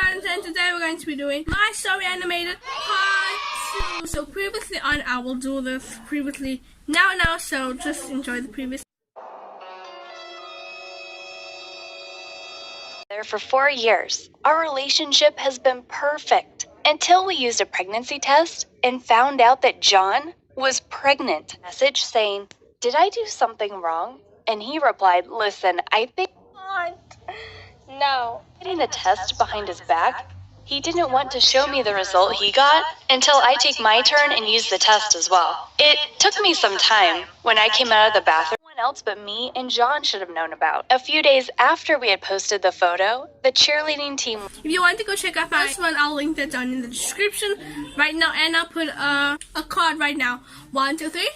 friends, and today we're going to be doing My Story Animated Part 2. So previously on, I will do this previously now, so just enjoy the previous. There for 4 years. Our relationship has been perfect until we used a pregnancy test and found out that John was pregnant. Message saying, "Did I do something wrong?" And he replied, "Listen, I think no." Getting the test behind his back, he didn't want to show me the result he got until I take my turn and use the test as well. It took me some time. When I came out of the bathroom, no one else but me and John should have known about. A few days after we had posted the photo, the cheerleading team... If you want to go check out my first one, I'll link that down in the description right now, and I'll put a card right now. 1, 2, 3.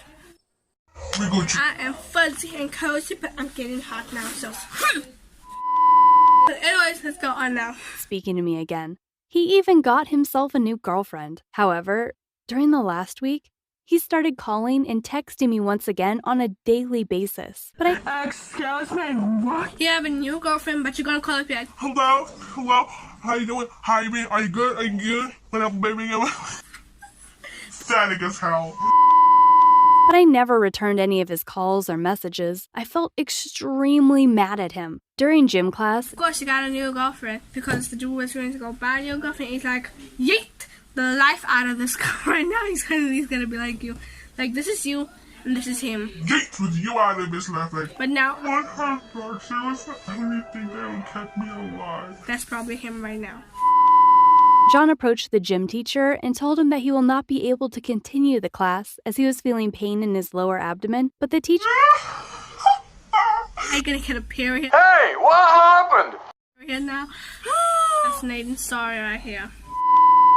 I am fuzzy and cozy, but I'm getting hot now, so... But anyways, let's go on now. Speaking to me again. He even got himself a new girlfriend. However, during the last week, he started calling and texting me once again on a daily basis. But Excuse me, what? You have a new girlfriend, but you're gonna call it back. Hello? How you doing? How you been? Are you good? What up, baby? Static as hell. But I never returned any of his calls or messages. I felt extremely mad at him. During gym class, of course, you got a new girlfriend because the dude was going to go buy a new girlfriend. He's like, yeet the life out of this guy right now. He's gonna be like you. Like, this is you and this is him. Yeet with you out of this life. Like, but now, what happened? She was the only thing that would keep me alive. That's probably him right now. John approached the gym teacher and told him that he will not be able to continue the class as he was feeling pain in his lower abdomen, but the teacher... I'm gonna get a period. Hey, what happened? Period now. That's Nathan's story right here.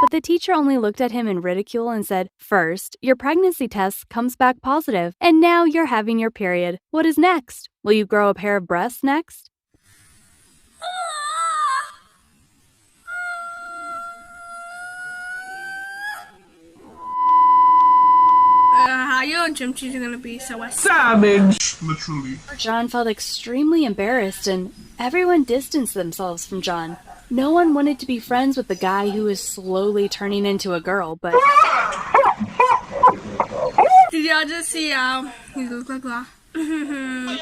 But the teacher only looked at him in ridicule and said, "First, your pregnancy test comes back positive, and now you're having your period. What is next? Will you grow a pair of breasts next?" How your gym teacher gonna be so savage? Literally. John felt extremely embarrassed and everyone distanced themselves from John. No one wanted to be friends with the guy who was slowly turning into a girl, but... Did y'all just see he looks like that? You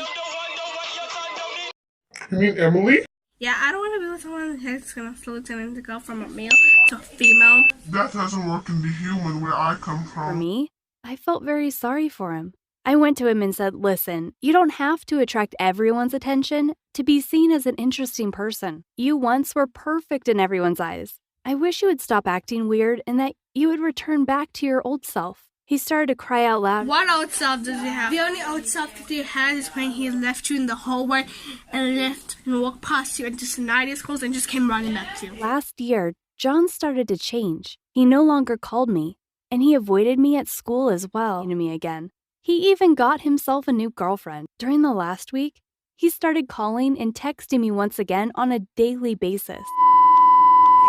mean Emily? Yeah, I don't want to be with someone that's gonna slowly turn into a girl from a male to a female. That doesn't work in the human where I come from. For me, I felt very sorry for him. I went to him and said, "Listen, you don't have to attract everyone's attention to be seen as an interesting person. You once were perfect in everyone's eyes. I wish you would stop acting weird and that you would return back to your old self." He started to cry out loud. What old self does he have? The only old self that he has is when he left you in the hallway and left and walked past you and just denied his calls and just came running back to you. Last year, John started to change. He no longer called me. And he avoided me at school as well. To me again. He even got himself a new girlfriend. During the last week, he started calling and texting me once again on a daily basis.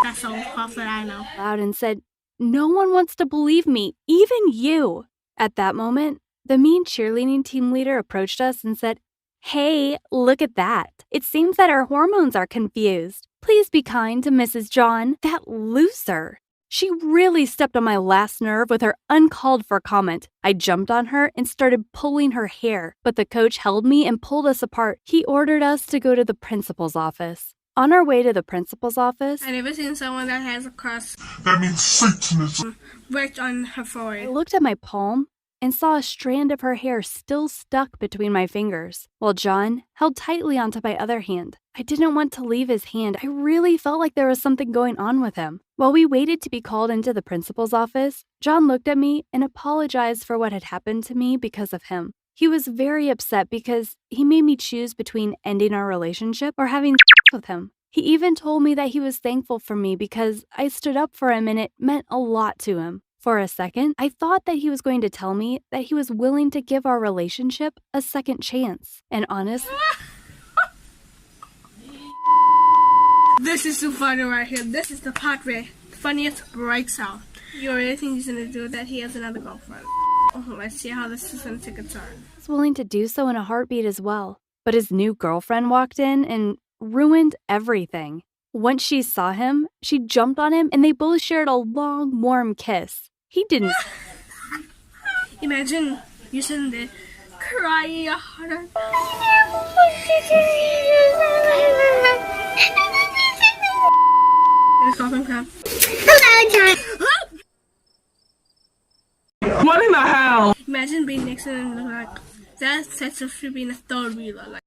That's all stuff that I know. Loud and said, "No one wants to believe me, even you." At that moment, the mean cheerleading team leader approached us and said, "Hey, look at that. It seems that our hormones are confused. Please be kind to Mrs. John. That loser." She really stepped on my last nerve with her uncalled for comment. I jumped on her and started pulling her hair, but the coach held me and pulled us apart. He ordered us to go to the principal's office. On our way to the principal's office, I've never seen someone that has a cross. That means Satanism. Right on her forehead. I looked at my palm and saw a strand of her hair still stuck between my fingers, while John held tightly onto my other hand. I didn't want to leave his hand. I really felt like there was something going on with him. While we waited to be called into the principal's office, John looked at me and apologized for what had happened to me because of him. He was very upset because he made me choose between ending our relationship or having sex with him. He even told me that he was thankful for me because I stood up for him and it meant a lot to him. For a second, I thought that he was going to tell me that he was willing to give our relationship a second chance. And honestly... This is so funny right here. This is the part where the funniest breaks out. You really think he's gonna do that? He has another girlfriend. Oh, let's see how this is gonna take a turn. He was willing to do so in a heartbeat as well. But his new girlfriend walked in and ruined everything. Once she saw him, she jumped on him and they both shared a long, warm kiss. He didn't. Imagine you sitting there crying your heart out. What in the hell? Imagine being next to them and like that sets up for being a third wheeler. Like,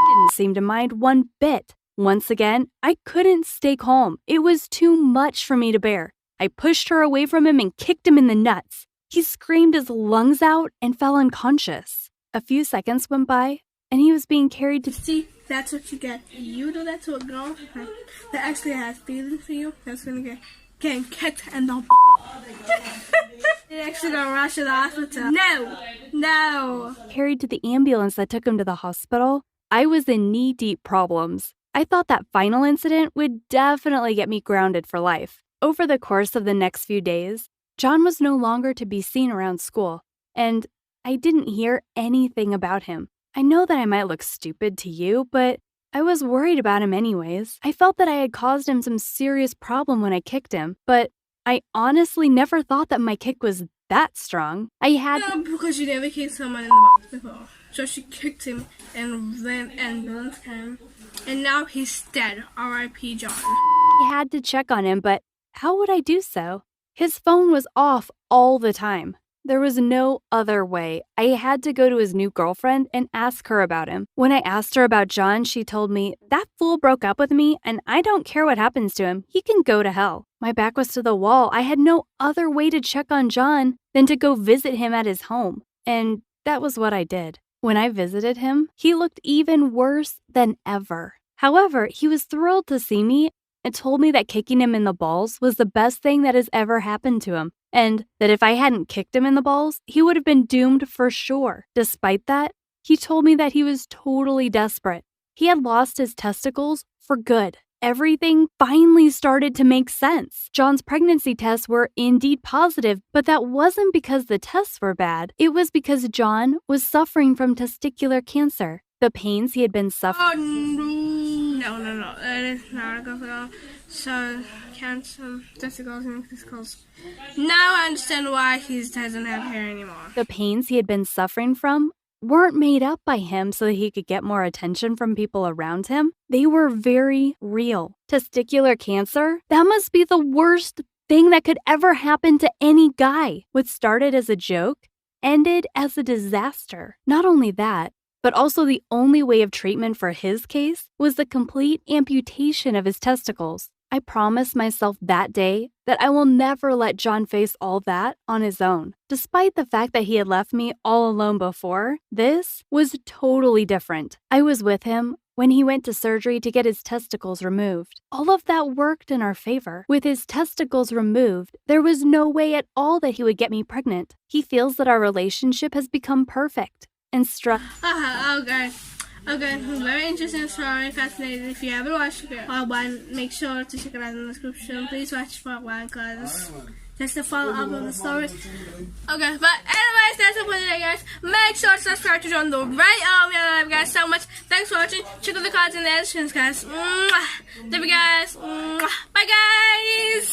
Didn't seem to mind one bit. Once again, I couldn't stay calm. It was too much for me to bear. I pushed her away from him and kicked him in the nuts. He screamed his lungs out and fell unconscious. A few seconds went by, and he was being carried to... See, that's what you get. You do that to a girl that actually has feelings for you. That's gonna get getting kicked and the They actually gonna rush to the hospital. No. Carried to the ambulance that took him to the hospital. I was in knee-deep problems. I thought that final incident would definitely get me grounded for life. Over the course of the next few days, John was no longer to be seen around school, and I didn't hear anything about him. I know that I might look stupid to you, but I was worried about him anyways. I felt that I had caused him some serious problem when I kicked him, but I honestly never thought that my kick was that strong. No, because you never kicked someone in the butt before. So she kicked him and then ambulance came. And now he's dead. R.I.P. John. I had to check on him, but how would I do so? His phone was off all the time. There was no other way. I had to go to his new girlfriend and ask her about him. When I asked her about John, she told me, "That fool broke up with me, and I don't care what happens to him. He can go to hell." My back was to the wall. I had no other way to check on John than to go visit him at his home. And that was what I did. When I visited him, he looked even worse than ever. However, he was thrilled to see me and told me that kicking him in the balls was the best thing that has ever happened to him, and that if I hadn't kicked him in the balls, he would have been doomed for sure. Despite that, he told me that he was totally desperate. He had lost his testicles for good. Everything finally started to make sense. John's pregnancy tests were indeed positive, but that wasn't because the tests were bad. It was because John was suffering from testicular cancer. The pains he had been suffering... Oh, no. That is not a good thing. So, cancer, testicles, and testicles. Now I understand why he doesn't have hair anymore. The pains he had been suffering from weren't made up by him so that he could get more attention from people around him. They were very real. Testicular cancer? That must be the worst thing that could ever happen to any guy. What started as a joke ended as a disaster. Not only that, but also the only way of treatment for his case was the complete amputation of his testicles. I promised myself that day that I will never let John face all that on his own. Despite the fact that he had left me all alone before, this was totally different. I was with him when he went to surgery to get his testicles removed. All of that worked in our favor. With his testicles removed, there was no way at all that he would get me pregnant. He feels that our relationship has become perfect. And Okay, very interesting story, fascinating. If you haven't watched part 1, make sure to check it out in the description. Please watch part 1 because that's the follow-up of the story. Okay, but anyways, that's it for today, guys. Make sure to subscribe to join the right arm. I love you guys so much. Thanks for watching. Check out the cards in the description, guys. Love you guys. Bye, guys.